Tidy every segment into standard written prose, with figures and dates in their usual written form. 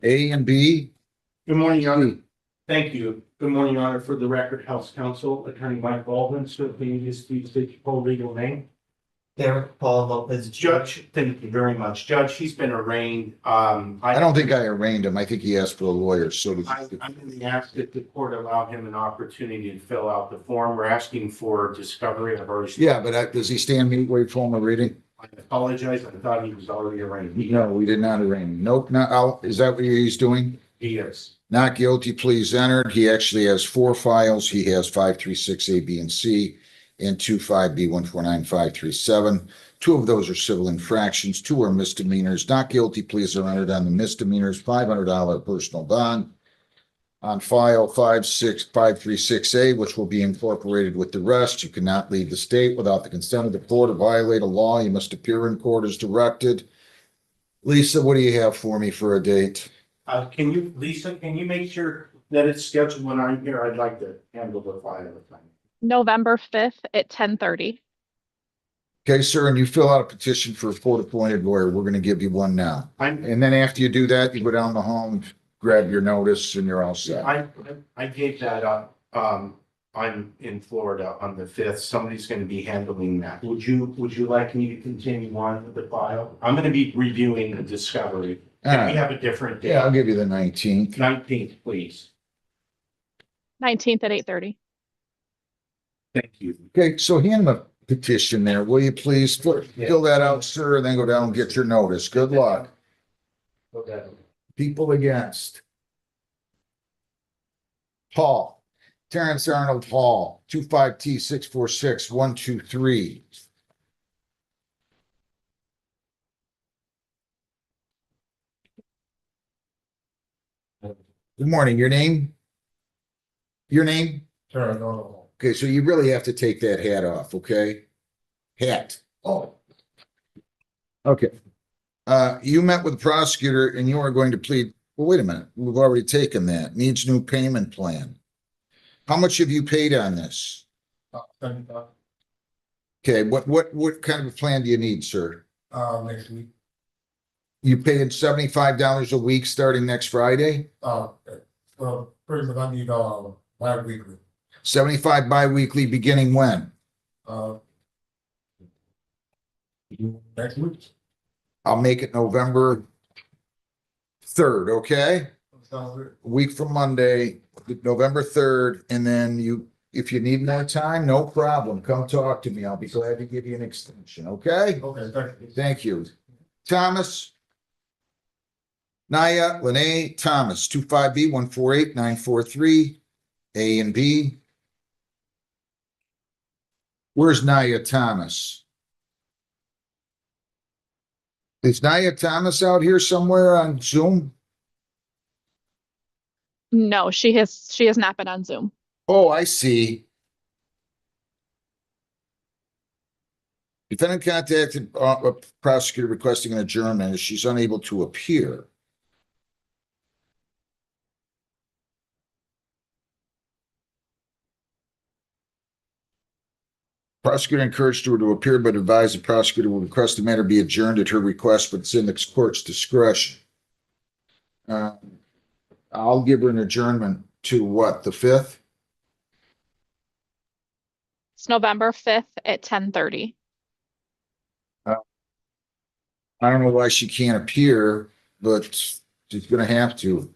A and B. Good morning, Your Honor. Thank you. Good morning, Your Honor. For the record, House Counsel, Attorney Mike Baldwin, sir, please state your full legal name. Derek Paul Lopez. Judge, thank you very much. Judge, he's been arraigned. I don't think I arraigned him. I think he asked for a lawyer, so. I'm going to ask that the court allow him an opportunity to fill out the form. We're asking for discovery. I've already. Yeah, but does he stand midway from a reading? I apologize. I thought he was already arraigned. No, we did not arraign. Nope, not out. Is that what he's doing? He is. Not guilty, pleas entered. He actually has 4 files. He has 536 A, B, and C, and 25B 149537. 2 of those are civil infractions. 2 are misdemeanors. Not guilty pleas are entered on the misdemeanors. $500 personal bond on file 56536A, which will be incorporated with the rest. You cannot leave the state without the consent of the court or violate a law. You must appear in court as directed. Lisa, what do you have for me for a date? Lisa, can you make sure that it's scheduled when I'm here? I'd like to handle the file at the time. November 5th at 10:30. Okay, sir, and you fill out a petition for a court-appointed lawyer. We're going to give you one now. And then after you do that, you go down the home, grab your notice, and you're all set. I gave that up. I'm in Florida on the 5th. Somebody's going to be handling that. Would you like me to continue on with the file? I'm going to be reviewing the discovery. Can we have a different day? Yeah, I'll give you the 19th. 19th, please. 19th at 8:30. Thank you. Okay, so hand the petition there, will you please? Fill that out, sir, and then go down and get your notice. Good luck. Okay. People against. Hall, Terrence Arnold Hall, 25T646123. Good morning, your name? Your name? Okay, so you really have to take that hat off, okay? Hat. Oh. Okay. You met with the prosecutor and you are going to plead. Well, wait a minute. We've already taken that. Needs new payment plan. How much have you paid on this? Okay, what kind of a plan do you need, sir? Next week. You paying $75 a week starting next Friday? Pretty much I need, bi-weekly. 75 bi-weekly beginning when? Next week. I'll make it November 3rd, okay? Sounds good. A week from Monday, November 3rd, and then if you need more time, no problem. Come talk to me. I'll be glad to give you an extension, okay? Okay, thank you. Thank you. Thomas. Naya Lene Thomas, 25B 148943, A and B. Where's Naya Thomas? Is Naya Thomas out here somewhere on Zoom? No, she has not been on Zoom. Oh, I see. Defendant contacted a prosecutor requesting an adjournment as she's unable to appear. Prosecutor encouraged her to appear, but advised the prosecutor will request the matter be adjourned at her request, but it's in the court's discretion. I'll give her an adjournment to what, the 5th? It's November 5th at 10:30. I don't know why she can't appear, but she's gonna have to.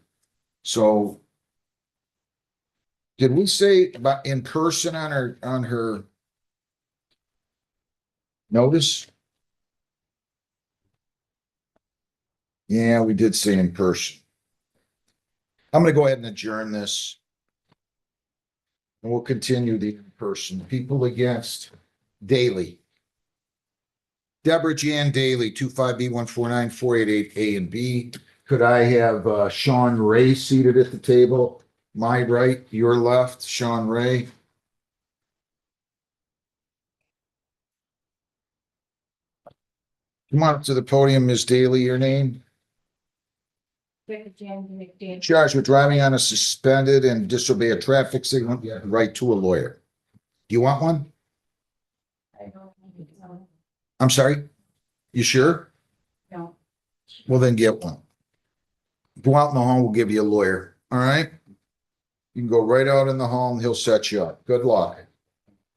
So did we say about in person on her notice? Yeah, we did say in person. I'm gonna go ahead and adjourn this. And we'll continue the in person. People against Daly. Deborah Jan Daly, 25B 149488 A and B. Could I have Sean Ray seated at the table? My right, your left, Sean Ray. Come on up to the podium, Ms. Daly, your name? Charged with driving on a suspended and disobey a traffic signal, you have the right to a lawyer. Do you want one? I'm sorry? You sure? No. Well, then get one. Go out in the hall, we'll give you a lawyer, all right? You can go right out in the hall and he'll set you up. Good luck.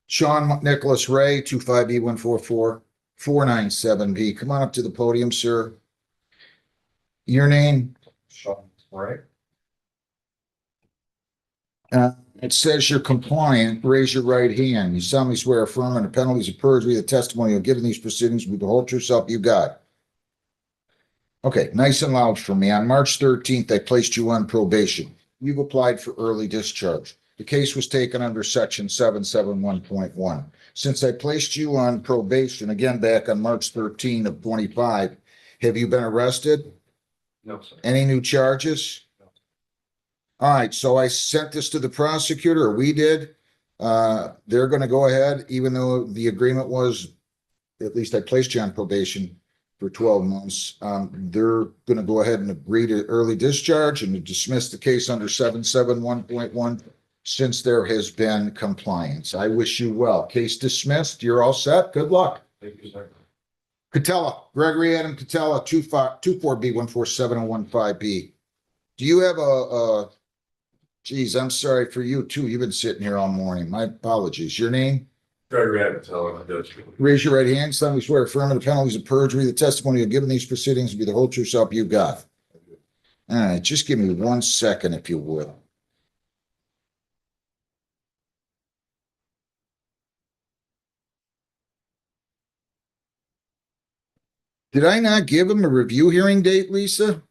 Sean Nicholas Ray, 25B144497B. Come on up to the podium, sir. Your name? Sean, right? It says you're compliant. Raise your right hand. You solemnly swear affirm under penalties of perjury the testimony you'll give in these proceedings will be the whole true self you got. Okay, nice and loud for me. On March 13th, I placed you on probation. You've applied for early discharge. The case was taken under section 771.1. Since I placed you on probation, again back on March 13 of 25, have you been arrested? No, sir. Any new charges? All right, so I sent this to the prosecutor, or we did. They're going to go ahead, even though the agreement was, at least I placed you on probation for 12 months. They're going to go ahead and agree to early discharge and to dismiss the case under 771.1 since there has been compliance. I wish you well. Case dismissed. You're all set. Good luck. Thank you, sir. Catella, Gregory Adam Catella, 24B14715B. Do you have geez, I'm sorry for you too. You've been sitting here all morning. My apologies. Your name? Gregory Adams, tell him. Raise your right hand. Solemnly swear affirm the penalties of perjury. The testimony you've given these proceedings will be the whole true self you got. All right, just give me 1 second if you will. Did I not give him a review hearing date, Lisa?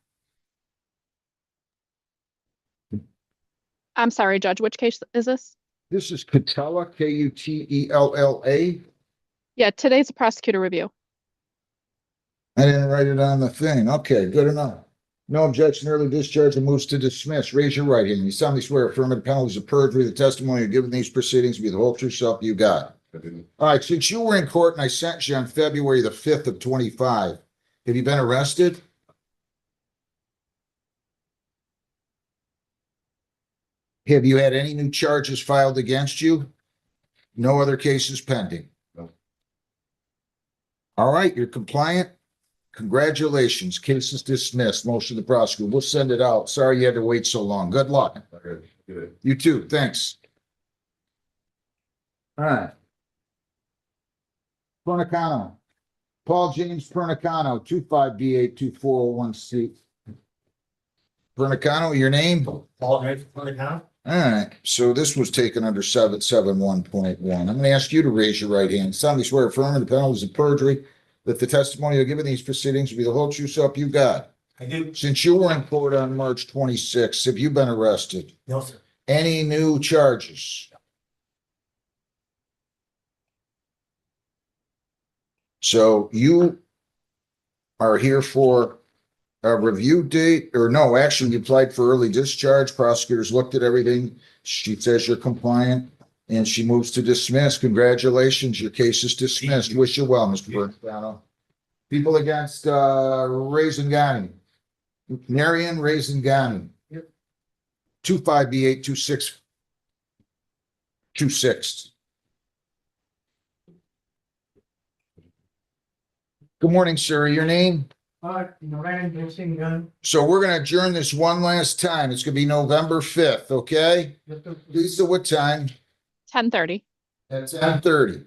I'm sorry, Judge, which case is this? This is Catella, Kutella. Yeah, today's a prosecutor review. I didn't write it on the thing. Okay, good enough. No objection, early discharge and moves to dismiss. Raise your right hand. You solemnly swear affirm the penalties of perjury. The testimony you're giving these proceedings will be the whole true self you got. All right, since you were in court and I sentenced you on February the 5th of 25, have you been arrested? Have you had any new charges filed against you? No other cases pending? No. All right, you're compliant. Congratulations. Case is dismissed. Motion to the prosecutor. We'll send it out. Sorry you had to wait so long. Good luck. Okay, good. You too. Thanks. All right. Pernicano. Paul James Pernicano, 25B82401C. Pernicano, your name? Paul, right, for the count? All right, so this was taken under 771.1. I'm going to ask you to raise your right hand. Solemnly swear affirm the penalties of perjury that the testimony you're giving these proceedings will be the whole true self you got. I do. Since you were in court on March 26th, have you been arrested? No, sir. Any new charges? So you are here for a review date, or no, actually you applied for early discharge. Prosecutors looked at everything. She says you're compliant and she moves to dismiss. Congratulations, your case is dismissed. Wish you well, Mr. Bertano. People against Raisingani. Marion Raisingani. Yep. 25B826. Good morning, sir. Your name? So we're going to adjourn this one last time. It's going to be November 5th, okay? Lisa, what time? 10:30. At 10:30.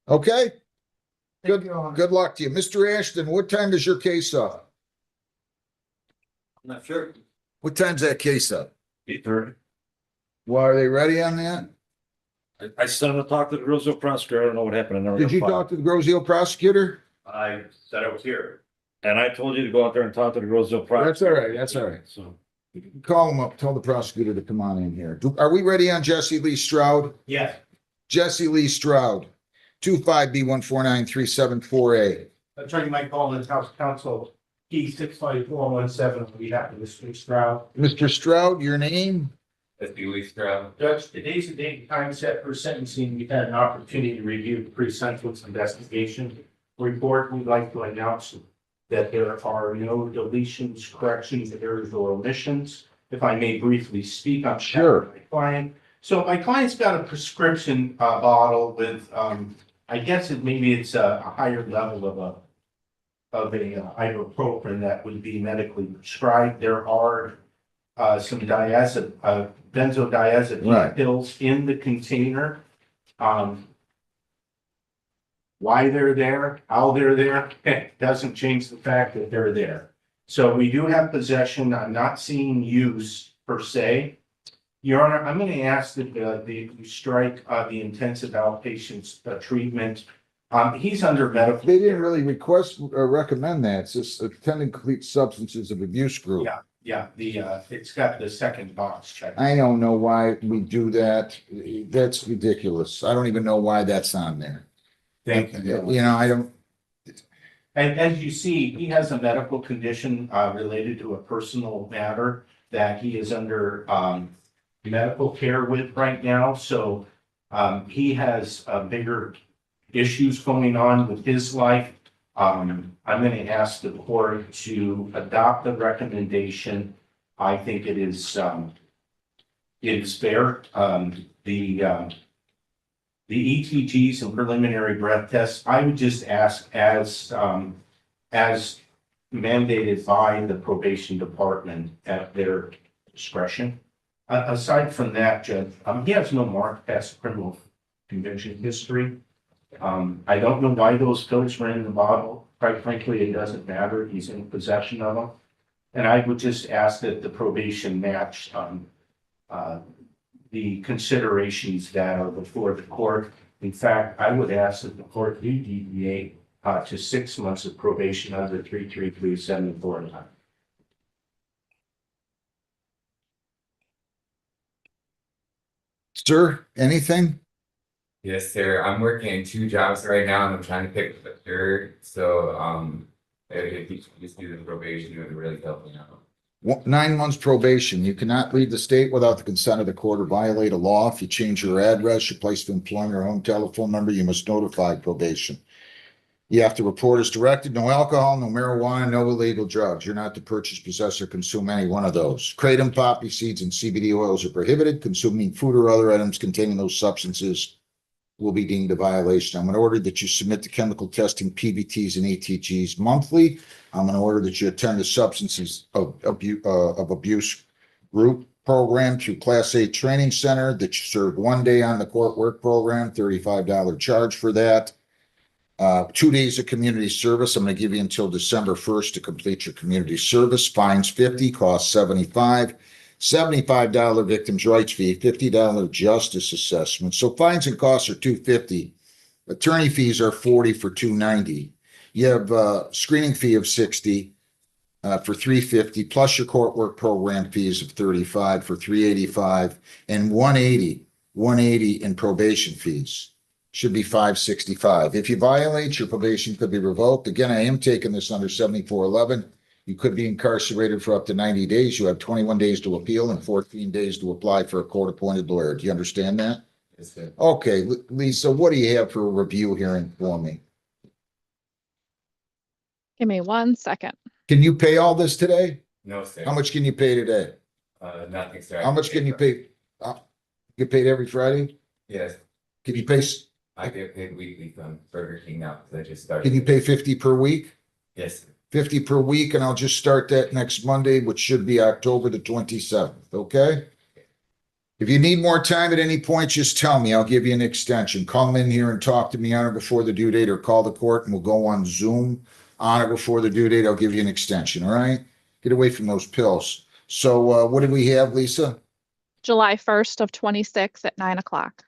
Okay? Good luck to you. Mr. Ashton, what time does your case up? I'm not sure. What time's that case up? 8:30. Well, are they ready on that? I sent him to talk to the Roseville prosecutor. I don't know what happened. I never Did got you filed. talk to the Groseville prosecutor? I said I was here. And I told you to go out there and talk to the Roseville prosecutor. That's all right, that's all right. So, Call him up. Tell the prosecutor to come on in here. Are we ready on Jesse Lee Stroud? Yes. Jesse Lee Stroud, 25B1493748. Attorney Mike Collins, House Counsel, P 65417 on behalf of Mr. Stroud. Mr. Stroud, your name? That's the least Stroud. Judge, today's the date and time set for sentencing. We've had an opportunity to review the pre-sentence investigation report. We'd like to announce that there are no deletions, corrections, errors, or omissions. If I may briefly speak on behalf of my client. So my client's got a prescription bottle with, I guess maybe it's a higher level of ibuprofen that would be medically prescribed. There are some benzodiazepine Right. pills in the container. Why they're there, how they're there, doesn't change the fact that they're there. So we do have possession. I'm not seeing use per se. Your Honor, I'm going to ask that you strike the intensive outpatient treatment. He's under medical. They didn't really request or recommend that. It's just attending complete substances of abuse group. Yeah, it's got the second box checked. I don't know why we do that. That's ridiculous. I don't even know why that's on there. Thank you. You know, I don't, And as you see, he has a medical condition related to a personal matter that he is under medical care with right now. So he has bigger issues going on with his life. I'm going to ask the court to adopt the recommendation. I think it is fair. The ETGs and preliminary breath tests, I would just ask as mandated by the probation department at their discretion. Aside from that, Judge, he has no marked past criminal conviction history. I don't know why those pills were in the bottle. Quite frankly, it doesn't matter. He's in possession of them. And I would just ask that the probation match the considerations that are before the court. In fact, I would ask that the court do deviate to 6 months of probation under 333-749. sir, anything? Yes, sir. I'm working in 2 jobs right now and I'm trying to pick up a third. So if you could just do the probation, it would really help me out. 9 months probation. You cannot leave the state without the consent of the court or violate a law. If you change your address, your place of employment, or home telephone number, you must notify probation. You have to report as directed. No alcohol, no marijuana, no illegal drugs. You're not to purchase, possess, or consume any one of those. Kratom, poppy seeds, and CBD oils are prohibited. Consuming food or other items containing those substances will be deemed a violation. I'm going to order that you submit the chemical testing PBTs and ATGs monthly. I'm going to order that you attend the substances of abuse group program through Class A Training Center, that you serve 1 day on the court work program, $35 charge for that. 2 days of community service. I'm going to give you until December 1st to complete your community service. Fines $50, costs $75. $75 victims' rights fee, $50 justice assessment. So fines and costs are $250. Attorney fees are $40 for $290. You have a screening fee of $60 for $350, plus your court work program fees of $35 for $385, and $180 in probation fees. Should be $565. If you violate, your probation could be revoked. Again, I am taking this under 7411. You could be incarcerated for up to 90 days. You have 21 days to appeal and 14 days to apply for a court-appointed lawyer. Do you understand that? Yes, sir. Okay, Lisa, what do you have for a review hearing for me? Give me 1 second. Can you pay all this today? No, sir. How much can you pay today? Nothing, sir. How much can you pay? Get paid every Friday? Yes, Can you pay, I get paid weekly from Burger King now because I just started. can you pay 50 per week? Yes, sir. 50 per week, and I'll just start that next Monday, which should be October the 27th, okay? If you need more time at any point, just tell me. I'll give you an extension. Come in here and talk to me on it before the due date, or call the court and we'll go on Zoom on it before the due date. I'll give you an extension, all right? Get away from those pills. So what did we have, Lisa? July 1st of 26 at 9 o'clock.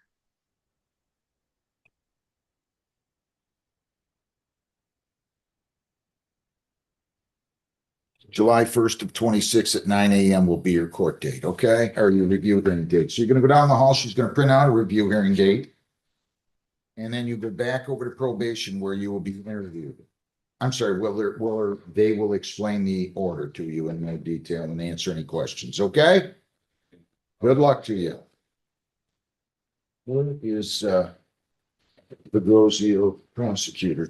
July 1st of 26 at 9 a.m. will be your court date, okay? Or your review hearing date. So you're going to go down the hall. She's going to print out a review hearing date. And then you go back over to probation where you will be interviewed. I'm sorry, they will explain the order to you in more detail and answer any questions, okay? Good luck to you. Where is the Grosio prosecutor?